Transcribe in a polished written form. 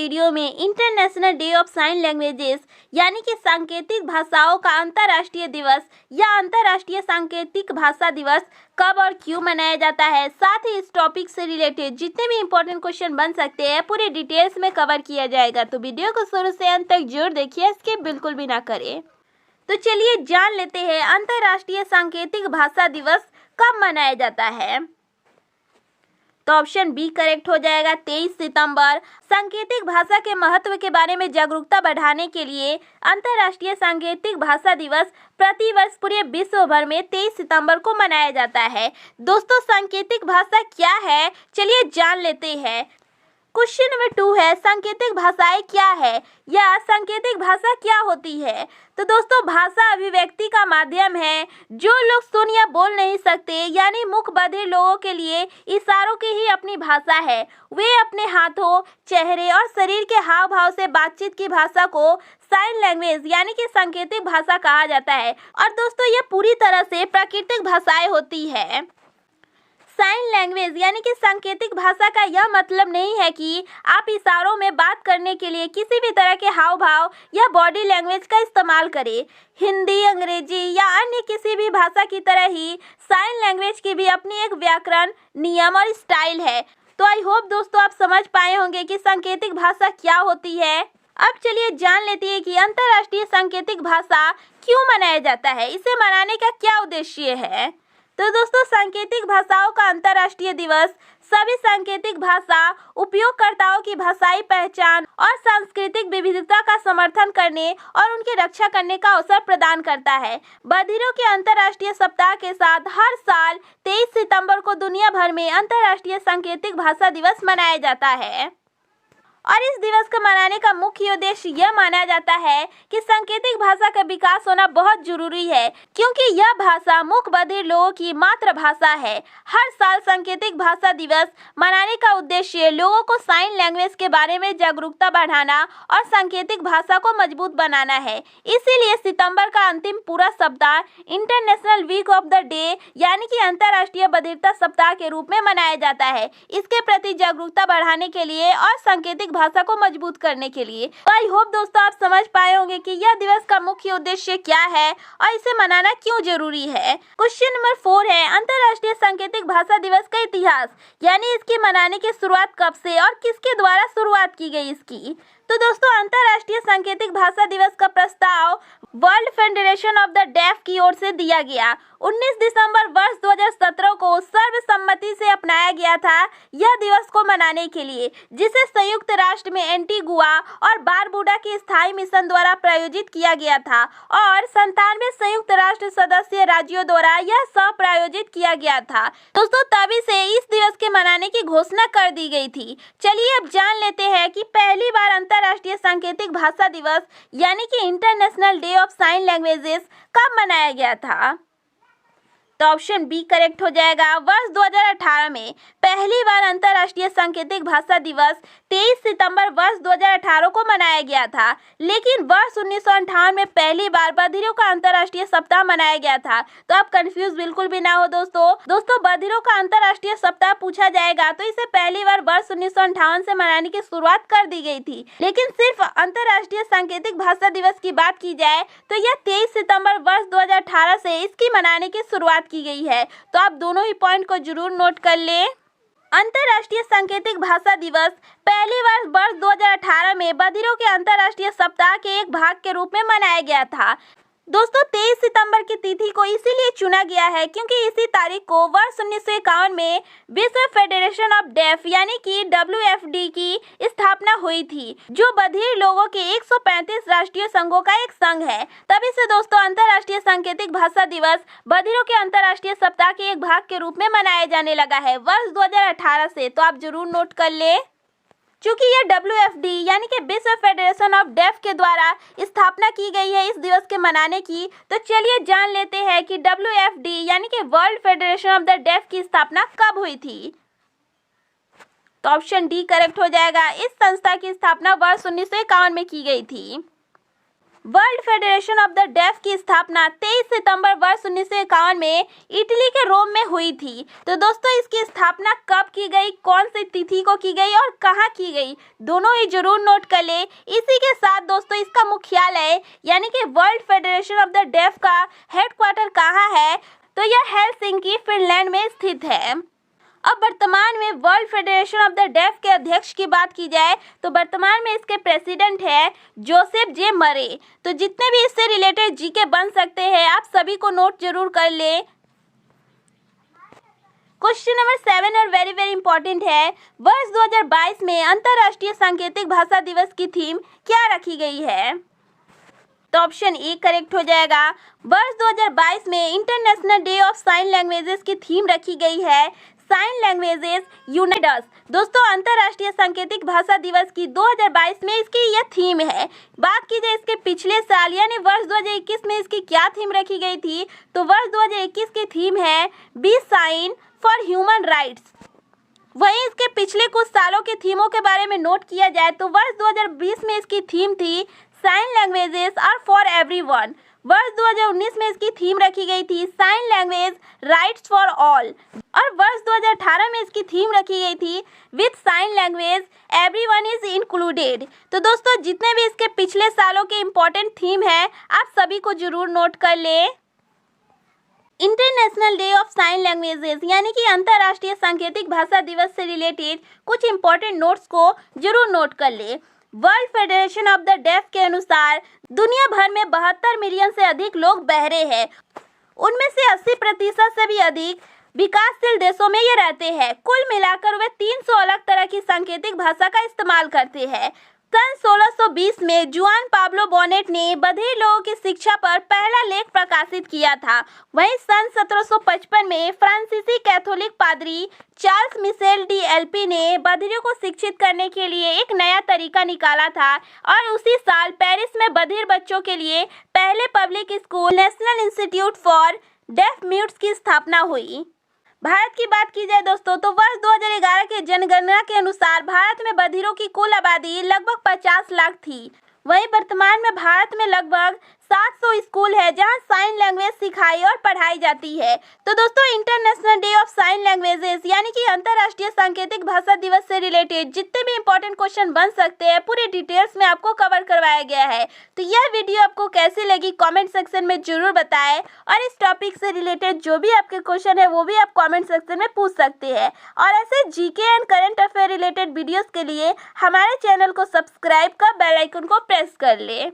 Video में international day of sine languages यानी कि सांकेतिक भाषाओं का अंतर्राष्ट्रीय दिवस या अंतर्राष्ट्रीय सांकेतिक भाषा दिवस कब और क्यों मनाया जाता है, साथ ही इस टॉपिक से रिलेटेड जितने भी इंपॉर्टेंट क्वेश्चन बन सकते हैं पूरे डिटेल्स में कवर किया जाएगा। तो वीडियो को शुरू से अंत तक जरूर देखिए, स्किप बिल्कुल भी ना करें। तो चलिए जान लेते हैं अंतर्राष्ट्रीय सांकेतिक भाषा दिवस कब मनाया जाता है। तो ऑप्शन बी करेक्ट हो जाएगा, 23 सितंबर। सांकेतिक भाषा के महत्व के बारे में जागरूकता बढ़ाने के लिए अंतर्राष्ट्रीय सांकेतिक भाषा दिवस प्रतिवर्ष पूरे विश्व भर में 23 सितंबर को मनाया जाता है। दोस्तों, सांकेतिक भाषा क्या है, चलिए जान लेते हैं। क्वेश्चन नंबर 2 है, सांकेतिक भाषाएं क्या है या सांकेतिक भाषा क्या होती है। तो दोस्तों, भाषा अभिव्यक्ति का माध्यम है जो लोग सुन या बोल नहीं सकते यानी मूक बधिर लोगों के लिए इशारों की ही अपनी भाषा है। वे अपने हाथों, चेहरे और शरीर के हाव भाव से बातचीत की भाषा को साइन लैंग्वेज यानी कि सांकेतिक भाषा कहा जाता है। और दोस्तों, ये पूरी तरह से प्राकृतिक भाषाएं होती है। साइन लैंग्वेज यानी कि सांकेतिक भाषा का यह मतलब नहीं है कि आप इशारों में बात करने के लिए किसी भी तरह के हाव भाव या बॉडी लैंग्वेज का इस्तेमाल करें। हिंदी, अंग्रेजी या अन्य किसी भी भाषा की तरह ही साइन लैंग्वेज की भी अपनी एक व्याकरण, नियम और स्टाइल है। तो आई होप दोस्तों आप समझ पाए होंगे कि सांकेतिक भाषा क्या होती है। अब चलिए जान लेते हैं कि अंतर्राष्ट्रीय सांकेतिक भाषा क्यों मनाया जाता है, इसे मनाने का क्या उद्देश्य है। तो दोस्तों, सांकेतिक भाषाओं का अंतर्राष्ट्रीय दिवस सभी सांकेतिक भाषा उपयोगकर्ताओं की भाषाई पहचान और सांस्कृतिक विविधता का समर्थन करने और उनकी रक्षा करने का अवसर प्रदान करता है। बधिरों के अंतर्राष्ट्रीय सप्ताह के साथ हर साल 23 सितंबर को दुनिया भर में अंतर्राष्ट्रीय सांकेतिक भाषा दिवस मनाया जाता है। और इस दिवस को मनाने का मुख्य उद्देश्य यह माना जाता है कि सांकेतिक भाषा का विकास होना बहुत जरूरी है, क्योंकि यह भाषा मूक बधिर लोगों की मातृभाषा है। हर साल सांकेतिक भाषा दिवस मनाने का उद्देश्य लोगों को साइन लैंग्वेज के बारे में जागरूकता बढ़ाना और सांकेतिक भाषा को मजबूत बनाना है। इसीलिए सितंबर का अंतिम पूरा सप्ताह international week of the day यानी कि अंतर्राष्ट्रीय बधिरता सप्ताह के रूप में मनाया जाता है, इसके प्रति जागरूकता बढ़ाने के लिए और सांकेतिक भाषा को मजबूत करने के लिए। तो आई होप दोस्तों आप समझ पाए होंगे कि यह दिवस का मुख्य उद्देश्य क्या है और इसे मनाना क्यों जरूरी है। क्वेश्चन नंबर 4 है, अंतर्राष्ट्रीय सांकेतिक भाषा दिवस का इतिहास यानी इसके मनाने की शुरुआत कब से और किसके द्वारा शुरुआत की गई इसकी। तो दोस्तों, अंतर्राष्ट्रीय सांकेतिक भाषा दिवस का प्रस्ताव world federation of the deaf की ओर से दिया गया। 19 दिसंबर वर्ष 2017 को सर्वसम्मति से अपनाया गया था यह दिवस को मनाने के लिए, जिसे संयुक्त राष्ट्र में एंटीगुआ और बारबुडा के स्थायी मिशन द्वारा प्रायोजित किया गया था और 97 संयुक्त राष्ट्र सदस्य राज्यों द्वारा यह सह प्रायोजित किया गया था। दोस्तों, तभी से इस दिवस के मनाने की घोषणा कर दी गई थी। चलिए अब जान लेते हैं कि पहली बार अंतर्राष्ट्रीय सांकेतिक भाषा दिवस यानी कि international day of sine languages कब मनाया गया था। तो ऑप्शन बी करेक्ट हो जाएगा, वर्ष 2018 में पहली बार अंतर्राष्ट्रीय सांकेतिक भाषा दिवस 23 सितंबर वर्ष 2018 को मनाया गया था। लेकिन वर्ष 1958 में पहली बार बधिरों का अंतर्राष्ट्रीय सप्ताह मनाया गया था। तो आप कंफ्यूज बिल्कुल भी ना हो दोस्तों, बधिरों का अंतर्राष्ट्रीय सप्ताह पूछा जाएगा तो इसे पहली बार वर्ष 1958 से मनाने की शुरुआत कर दी गई थी। लेकिन सिर्फ अंतर्राष्ट्रीय सांकेतिक भाषा दिवस की बात की जाए तो यह 23 सितंबर वर्ष 2018 से इसकी मनाने की शुरुआत की गई है। तो आप दोनों ही पॉइंट को जरूर नोट कर लें। अंतर्राष्ट्रीय सांकेतिक भाषा दिवस पहली बार वर्ष 2018 में बधिरों के अंतर्राष्ट्रीय सप्ताह के एक भाग के रूप में मनाया गया था। दोस्तों, 23 सितंबर की तिथि को इसीलिए चुना गया है क्योंकि इसी तारीख को वर्ष 1951 में विश्व फेडरेशन ऑफ डेफ यानी कि WFD की स्थापना हुई थी, जो बधिर लोगों के 135 राष्ट्रीय संघों का एक संघ है। तभी से दोस्तों अंतर्राष्ट्रीय सांकेतिक भाषा दिवस बधिरों के अंतर्राष्ट्रीय सप्ताह के एक भाग के रूप में मनाया जाने लगा है वर्ष 2018 से। तो आप जरूर नोट कर ले। चूंकि यह WFD यानी कि विश्व फेडरेशन ऑफ डेफ के द्वारा स्थापना की गई है इस दिवस के मनाने की, तो चलिए जान लेते हैं कि WFD यानी कि world federation of the deaf की स्थापना कब हुई थी। तो ऑप्शन डी करेक्ट हो जाएगा, इस संस्था की स्थापना वर्ष 1951 में की गई थी। World federation of the deaf की स्थापना 23 सितंबर वर्ष 1951 में इटली के रोम में हुई थी। तो दोस्तों इसकी स्थापना कब की गई, कौन सी तिथि को की गई और कहाँ की गई, दोनों ही जरूर नोट कर ले। इसी के साथ दोस्तों इसका मुख्यालय यानी कि world federation of the deaf का हेडक्वार्टर कहाँ है, तो यह हेलसिंकी फिनलैंड में स्थित है। अब वर्तमान में world federation of the deaf के अध्यक्ष की बात की जाए तो वर्तमान में इसके प्रेसिडेंट है जोसेफ जे मरे। तो जितने भी इससे रिलेटेड जीके बन सकते हैं आप सभी को नोट जरूर कर ले। क्वेश्चन नंबर 7 और वेरी वेरी इंपॉर्टेंट है, वर्ष 2022 में अंतर्राष्ट्रीय सांकेतिक भाषा दिवस की थीम क्या रखी गई है? तो ऑप्शन ए करेक्ट हो जाएगा। वर्ष 2022 में international day of sine languages की थीम रखी गई है साइन लैंग्वेजेस यूनाइट अस। दोस्तों अंतर्राष्ट्रीय सांकेतिक भाषा दिवस की 2022 में इसकी यह थीम है। बात की जाए इसके पिछले साल यानी वर्ष 2021 में इसकी क्या थीम रखी गई थी, तो वर्ष 2021 की थीम है be sign for human rights. वहीं इसके पिछले कुछ सालों के थीमों के बारे में नोट किया जाए तो वर्ष 2020 में इसकी थीम थी sign languages are for everyone. वर्ष 2019 में इसकी थीम रखी गई थी sign language rights for all और वर्ष 2018 में इसकी थीम रखी गई थी with sign language everyone is included. तो दोस्तों जितने भी इसके पिछले सालों के इम्पोर्टेंट थीम है आप सभी को जरूर नोट कर ले। International day of sine languages यानी कि अंतर्राष्ट्रीय सांकेतिक भाषा दिवस से रिलेटेड कुछ इंपॉर्टेंट नोट्स को जरूर नोट कर ले। World federation of the deaf के अनुसार दुनिया भर में 72 मिलियन से अधिक लोग बहरे हैं। उनमें से 80% से भी अधिक विकासशील देशों में ये रहते हैं। कुल मिलाकर वे 300 अलग तरह की सांकेतिक भाषा का इस्तेमाल करते हैं। सन 1620 में जुआन पाब्लो बोनेट ने बधिर लोगों की शिक्षा पर पहला लेख प्रकाशित किया था। वहीं सन 1755 में फ्रांसीसी कैथोलिक पादरी चार्ल्स मिशेल डी एल्पी ने बधिरों को शिक्षित करने के लिए एक नया तरीका निकाला था और उसी साल पेरिस में बधिर बच्चों के लिए पहले public school National Institute for Deaf Mutes की स्थापना हुई। भारत की बात की जाए दोस्तों तो वर्ष 2011 के जनगणना के अनुसार भारत में बधिरों की कुल आबादी लगभग 50 लाख थी। वहीं वर्तमान में भारत में लगभग 700 स्कूल है जहां साइन लैंग्वेज सिखाई और पढ़ाई जाती है। तो दोस्तों international day of sine languages यानी कि अंतर्राष्ट्रीय सांकेतिक भाषा दिवस से रिलेटेड जितने भी इंपॉर्टेंट क्वेश्चन बन सकते हैं पूरे डिटेल्स में आपको कवर करवाया गया है। तो यह वीडियो आपको कैसी लगी कमेंट सेक्शन में जरूर बताएं और इस टॉपिक से रिलेटेड जो भी आपके क्वेश्चन है वो भी आप कॉमेंट सेक्शन में पूछ सकते हैं। और ऐसे GK and current affair related videos के लिए हमारे चैनल को सब्सक्राइब कर बेल आइकन को प्रेस कर ले।